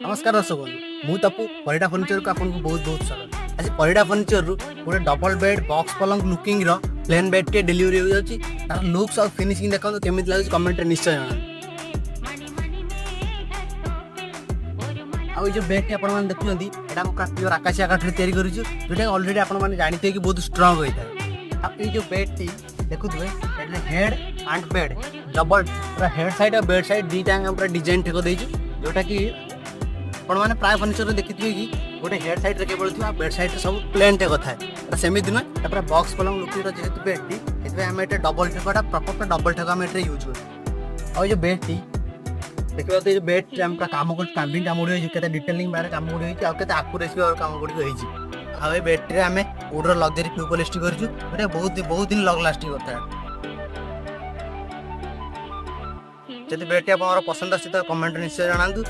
नमस्कार दर्शक बंधु मुझे तपु परिडा फर्निचर को आपको बहुत बहुत स्वागत। आज परिडा फर्निचर रु गोटे डबल बेड बॉक्स पलंग लुकिंग रो प्लेन बेड टे डिलीवरी हो जाउची। तार लुक्स और फिनिशिंग देखो केमिति लागुची कमेंट रे निश्चय जणान। आ जो बेड टे आपण माने देखुनदी एटा हम प्योर आकाशिया काठ रे तयारी करिछु जोटा ऑलरेडी आपण माने जानिते कि बहुत स्ट्रांग होइता। अब ये जो बेड टी देखुथबे एटले हेड एंड बेड डबल पूरा हेड साइड और बेड साइड दी टांग पूरा डिजाइन ठेको देइछु जोटा कि आपण माने प्राय फर्निचर देखिथिबे कि गोटे हेड साइड रे केवल थिबा बेड साइड रे सब प्लेन टे कथा है सेमिति न तापर बॉक्स पलंग लुक रो जेहेतु बेड टी एतबे हम एटा डबल ठेकोटा प्रॉपर डबल ठेको हम एटा यूज हो। और जो बेड टी देखिबा तो जो बेड टी हम काम को काबिन काम उडी होई केते डिटेलिंग बारे काम उडी होई आ केते एक्यूरेसी और काम उडी होई आ ए बेड टी हमें वुडर लग्जरी ट्यूब पॉलिश करछु एटा बहुत दिन लॉन्ग लास्टिंग होता है। जदि बेड टी आपन पसंद आसी तो कमेंट निश्चय जणांतु।